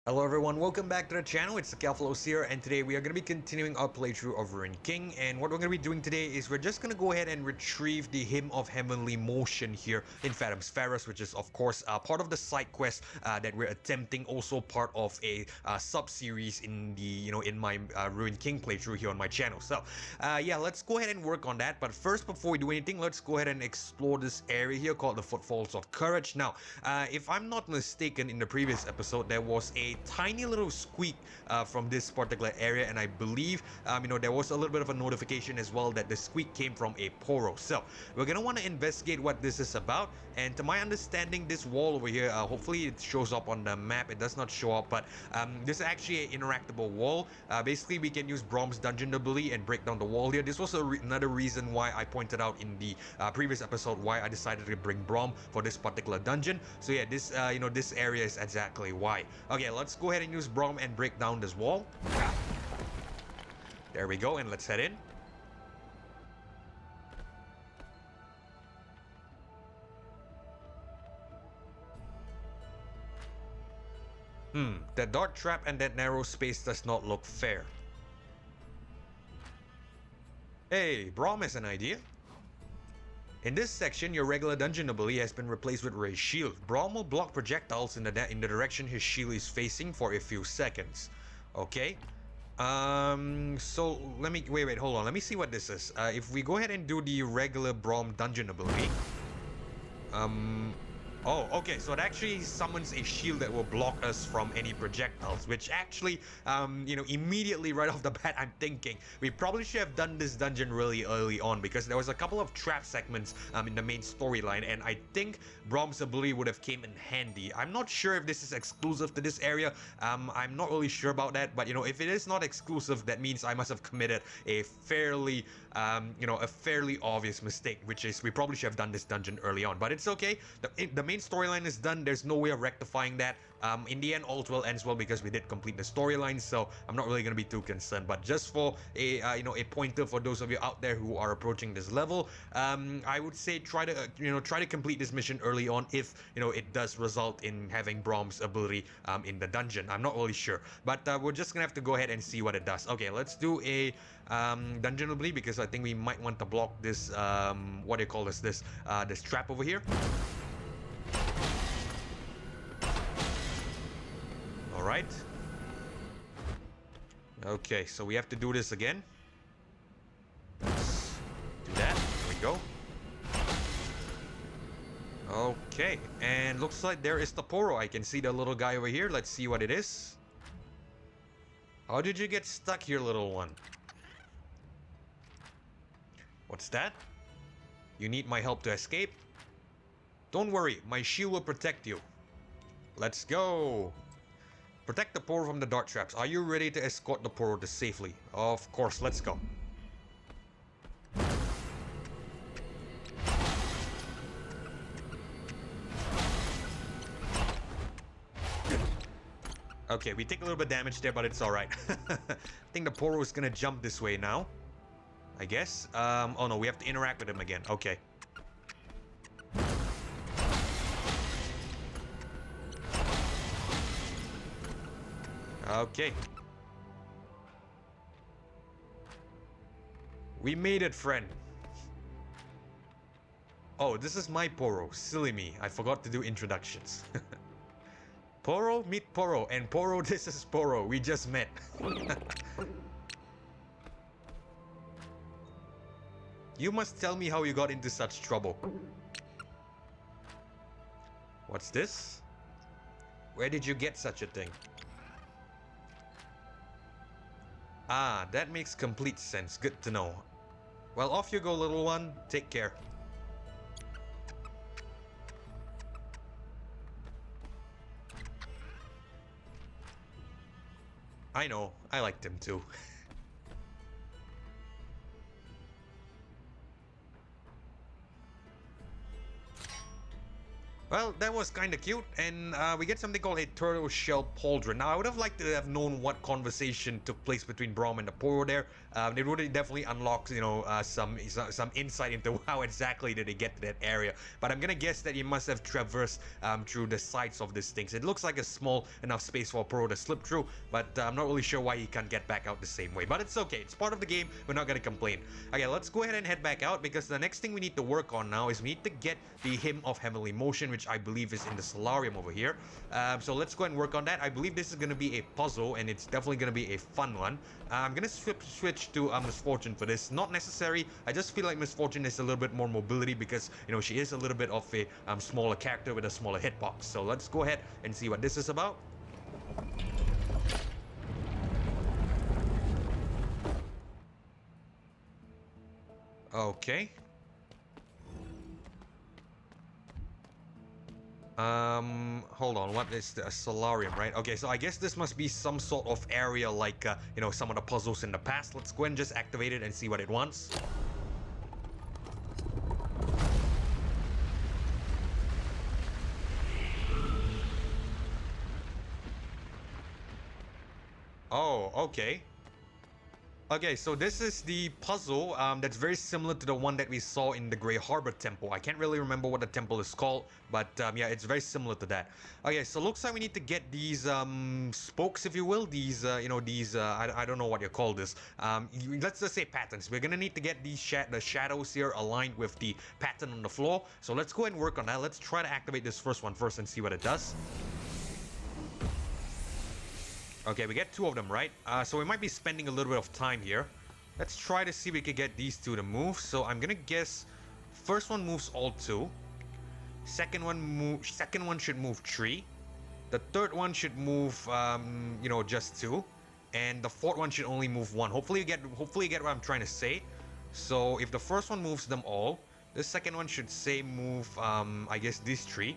Hello everyone, welcome back to the channel. It's the Calflos here, and today we are going to be continuing our playthrough of Ruined King. And what we're going to be doing today is we're just going to go ahead and retrieve the Hymn of Heavenly Motion here in Phantom's Pharos, which is of course part of the side quest that we're attempting, also part of a sub-series in the in my Ruined King playthrough here on my channel. So yeah, let's go ahead and work on that. But first, before we do anything, let's go ahead and explore this area here called the Footfalls of Courage. Now, if I'm not mistaken, in the previous episode there was a tiny little squeak from this particular area, and I believe there was a little bit of a notification as well that the squeak came from a poro. So we're gonna want to investigate what this is about, and to my understanding, this wall over here, hopefully it shows up on the map. It does not show up, but this is actually an interactable wall. Basically we can use Brom's dungeon ability and break down the wall here. This was another reason why I pointed out in the previous episode why I decided to bring Brom for this particular dungeon. So yeah, this this area is exactly why. Okay, let's go ahead and use Brom and break down this wall. There we go, and let's head in. That dark trap and that narrow space does not look fair. Hey, Brom has an idea. In this section, your regular dungeon ability has been replaced with Ray's Shield. Brom will block projectiles in the direction his shield is facing for a few seconds. Okay. So let me wait, hold on. Let me see what this is. If we go ahead and do the regular Brom dungeon ability. Oh, okay, so it actually summons a shield that will block us from any projectiles, which actually, immediately right off the bat, I'm thinking we probably should have done this dungeon really early on, because there was a couple of trap segments in the main storyline, and I think Brom's ability would have came in handy. I'm not sure if this is exclusive to this area. I'm not really sure about that, but if it is not exclusive, that means I must have committed a fairly, a fairly obvious mistake, which is we probably should have done this dungeon early on, but it's okay. The main storyline is done. There's no way of rectifying that. In the end, all well ends well, because we did complete the storyline, so I'm not really going to be too concerned. But just for a a pointer for those of you out there who are approaching this level, I would say try to complete this mission early on, if it does result in having Brom's ability in the dungeon. I'm not really sure, but we're just gonna have to go ahead and see what it does. Okay, let's do a dungeon ability, because I think we might want to block this what do you call this this trap over here. Right. Okay, so we have to do this again. Let's do that. There we go. Okay, and looks like there is the Poro. I can see the little guy over here. Let's see what it is. How did you get stuck here, little one? What's that? You need my help to escape? Don't worry, my shield will protect you. Let's go. Protect the Poro from the dart traps. Are you ready to escort the Poro to safely? Of course, let's go. Okay, we take a little bit of damage there, but it's alright. I think the Poro is gonna jump this way now, I guess. Oh no, we have to interact with him again. Okay. Okay. We made it, friend. Oh, this is my Poro. Silly me. I forgot to do introductions. Poro, meet Poro. And Poro, this is Poro. We just met. You must tell me how you got into such trouble. What's this? Where did you get such a thing? Ah, that makes complete sense. Good to know. Well, off you go, little one. Take care. I know. I liked him too. Well, that was kind of cute, and we get something called a turtle shell pauldron. Now, I would have liked to have known what conversation took place between Braum and the Poro there. It would have definitely unlocked, some insight into how exactly did they get to that area. But I'm gonna guess that you must have traversed through the sides of these things. It looks like a small enough space for a Poro to slip through, but I'm not really sure why he can't get back out the same way. But it's okay, it's part of the game, we're not gonna complain. Okay, let's go ahead and head back out, because the next thing we need to work on now is we need to get the Hymn of Heavenly Motion, which I believe is in the solarium over here. So let's go and work on that. I believe this is going to be a puzzle, and it's definitely going to be a fun one. I'm going to switch to Misfortune for this. Not necessary. I just feel like Misfortune is a little bit more mobility, because she is a little bit of a smaller character with a smaller hitbox. So let's go ahead and see what this is about. Okay. Hold on, what is the solarium, right? Okay, so I guess this must be some sort of area like, some of the puzzles in the past. Let's go and just activate it and see what it wants. Oh, okay. Okay, so this is the puzzle that's very similar to the one that we saw in the Grey Harbor Temple. I can't really remember what the temple is called, but yeah, it's very similar to that. Okay, so looks like we need to get these spokes, if you will. These, I don't know what you call this. Let's just say patterns. We're gonna need to get these the shadows here aligned with the pattern on the floor. So let's go and work on that. Let's try to activate this first one first and see what it does. Okay, we get two of them, right? So we might be spending a little bit of time here. Let's try to see if we can get these two to move. So I'm gonna guess first one moves all two. Second one should move three. The third one should move just two. And the fourth one should only move one. Hopefully you get what I'm trying to say. So if the first one moves them all, the second one should say move I guess these three.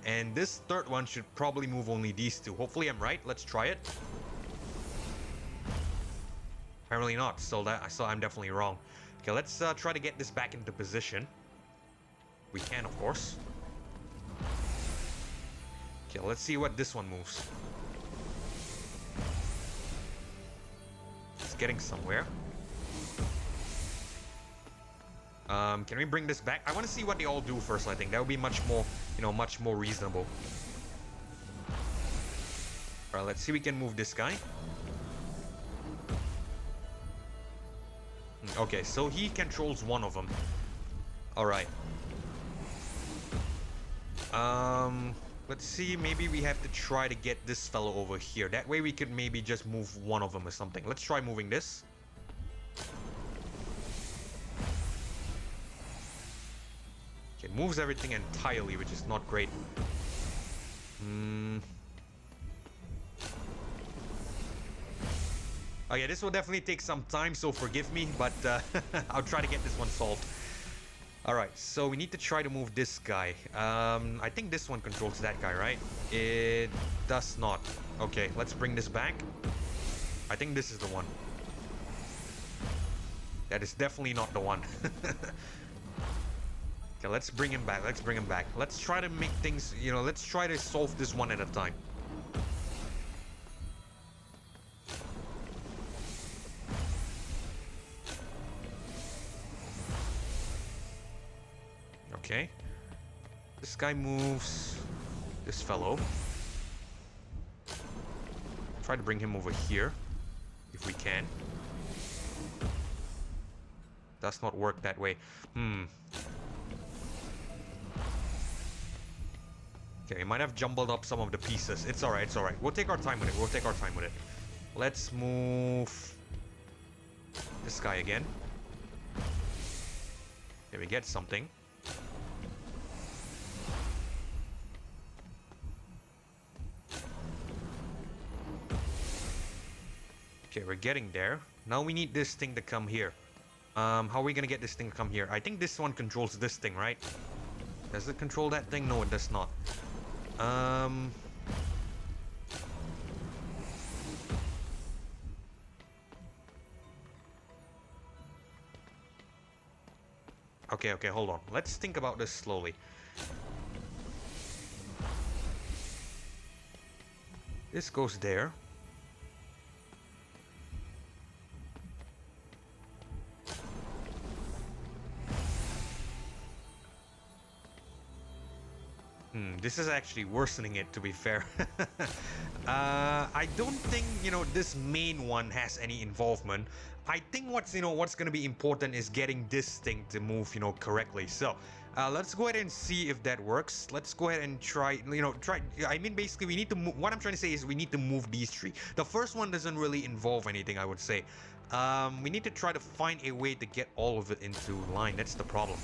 And this third one should probably move only these two. Hopefully I'm right. Let's try it. Apparently not. So I'm definitely wrong. Okay, let's try to get this back into position. We can, of course. Okay, let's see what this one moves. It's getting somewhere. Can we bring this back? I want to see what they all do first. I think that would be much more, much more reasonable. All right, let's see if we can move this guy. Okay, so he controls one of them. All right. Let's see. Maybe we have to try to get this fellow over here. That way we could maybe just move one of them or something. Let's try moving this. It moves everything entirely, which is not great. Okay, this will definitely take some time, so forgive me, but I'll try to get this one solved. Alright, so we need to try to move this guy. I think this one controls that guy, right? It does not. Okay, let's bring this back. I think this is the one. That is definitely not the one. Okay, let's bring him back. Let's try to make things, let's try to solve this one at a time. Okay. This guy moves this fellow. Try to bring him over here, if we can. Does not work that way. Okay, we might have jumbled up some of the pieces. It's alright, it's alright. We'll take our time with it. Let's move this guy again. Okay, we get something. Okay, we're getting there. Now we need this thing to come here. How are we gonna get this thing to come here? I think this one controls this thing, right? Does it control that thing? No, it does not. Okay, hold on. Let's think about this slowly. This goes there. This is actually worsening it, to be fair. I don't think, this main one has any involvement. I think what's going to be important is getting this thing to move, correctly. So, let's go ahead and see if that works. Let's go ahead and try, I mean, basically, we need to move. What I'm trying to say is we need to move these three. The first one doesn't really involve anything, I would say. We need to try to find a way to get all of it into line. That's the problem.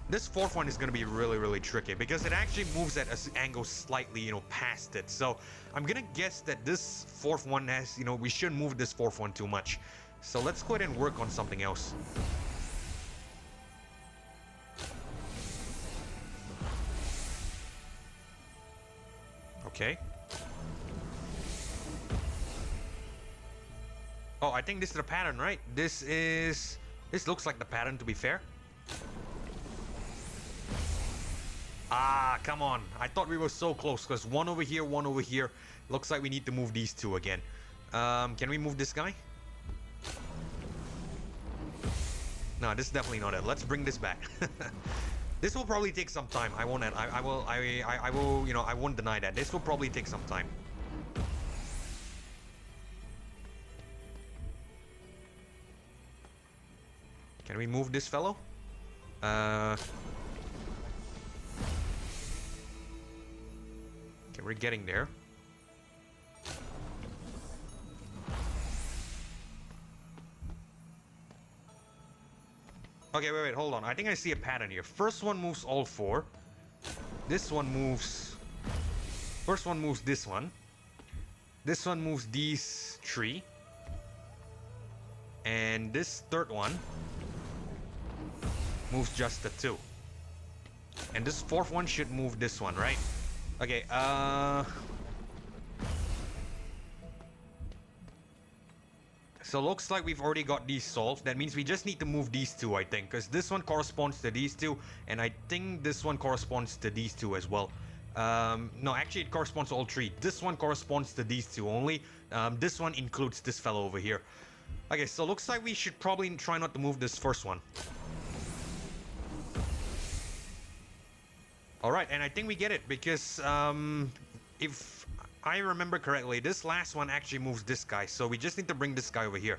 This fourth one is going to be really, really tricky because it actually moves at an angle slightly, past it. So I'm going to guess that this fourth one has, we shouldn't move this fourth one too much. So let's go ahead and work on something else. Okay. Oh, I think this is the pattern, right? This looks like the pattern, to be fair. Ah, come on. I thought we were so close because one over here, one over here. Looks like we need to move these two again. Can we move this guy? No, this is definitely not it. Let's bring this back. This will probably take some time. I won't I won't deny that. This will probably take some time. Can we move this fellow? Okay, we're getting there. Okay, wait, hold on. I think I see a pattern here. First one moves all four. This one moves... First one moves this one. This one moves these three. And this third one moves just the two. And this fourth one should move this one, right? Okay, so looks like we've already got these solved. That means we just need to move these two, I think. Because this one corresponds to these two. And I think this one corresponds to these two as well. No, actually it corresponds to all three. This one corresponds to these two only. This one includes this fellow over here. Okay, so looks like we should probably try not to move this first one. Alright, and I think we get it because if I remember correctly, this last one actually moves this guy, so we just need to bring this guy over here.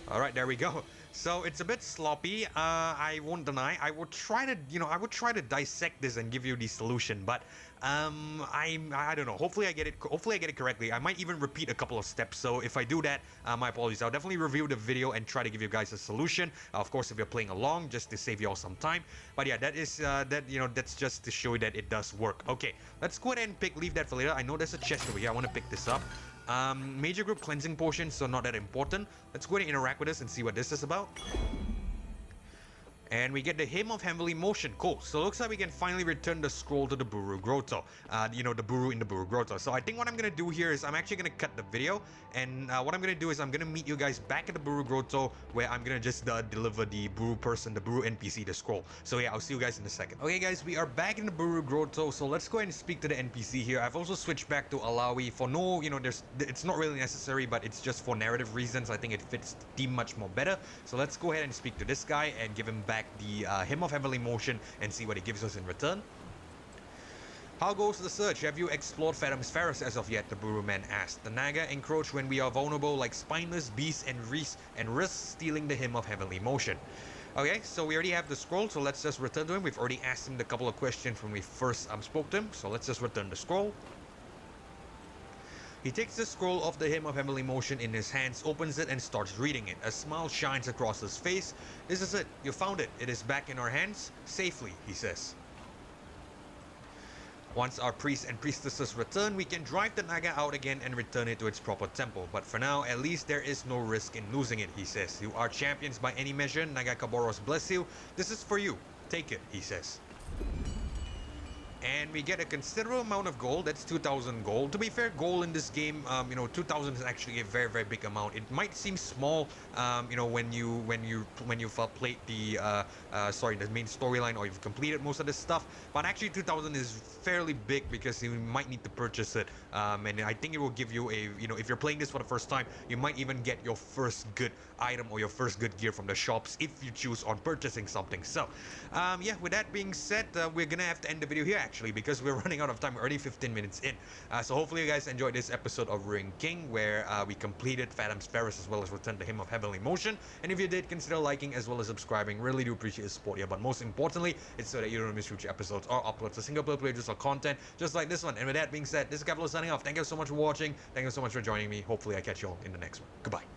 Alright, there we go. So it's a bit sloppy, I won't deny. I would try to dissect this and give you the solution, but I don't know. Hopefully I get it correctly. I might even repeat a couple of steps. So if I do that, my apologies. I'll definitely review the video and try to give you guys a solution. Of course, if you're playing along, just to save you all some time. But yeah, that's just to show you that it does work. Okay, let's go ahead and leave that for later. I know there's a chest over here. I want to pick this up. Major group cleansing potion, so not that important. Let's go ahead and interact with this and see what this is about. And we get the Hymn of Heavenly Motion. Cool. So it looks like we can finally return the scroll to the Buru Grotto. The Buru in the Buru Grotto. So I think what I'm going to do here is I'm actually going to cut the video. And what I'm going to do is I'm going to meet you guys back at the Buru Grotto, where I'm going to just deliver the Buru person, the Buru NPC, the scroll. So yeah, I'll see you guys in a second. Okay guys, we are back in the Buru Grotto. So let's go ahead and speak to the NPC here. I've also switched back to Alawi for no, it's not really necessary, but it's just for narrative reasons. I think it fits the theme much more better. So let's go ahead and speak to this guy and give him back the Hymn of Heavenly Motion and see what it gives us in return. How goes the search? Have you explored Fathom's Ferris as of yet? The Buru man asked. The Naga encroach when we are vulnerable like spineless beasts and risk stealing the Hymn of Heavenly Motion. Okay, so we already have the scroll, so let's just return to him. We've already asked him a couple of questions when we first spoke to him, so let's just return the scroll. He takes the scroll of the Hymn of Heavenly Motion in his hands, opens it and starts reading it. A smile shines across his face. This is it. You found it. It is back in our hands. Safely, he says. Once our priests and priestesses return, we can drive the Naga out again and return it to its proper temple. But for now, at least there is no risk in losing it, he says. You are champions by any measure. Naga Kaboros bless you. This is for you. Take it, he says. and we get a considerable amount of gold. That's 2,000 gold. To be fair, gold in this game, 2,000 is actually a very, very big amount. It might seem small, when you played the the main storyline, or you've completed most of this stuff. But actually, 2,000 is fairly big because you might need to purchase it. And I think it will give you if you're playing this for the first time, you might even get your first good item or your first good gear from the shops if you choose on purchasing something. So, yeah, with that being said, we're gonna have to end the video here actually because we're running out of time. We're already 15 minutes in. So hopefully you guys enjoyed this episode of Ruined King, where we completed Phantom's Ferris as well as returned the Hymn of Heavenly Motion. And if you did, consider liking as well as subscribing. Really do appreciate the support here. But most importantly, it's so that you don't miss future episodes or uploads of single player playthroughs or content just like this one. And with that being said, this is Caplo signing off. Thank you so much for watching. Thank you so much for joining me. Hopefully I catch you all in the next one. Goodbye.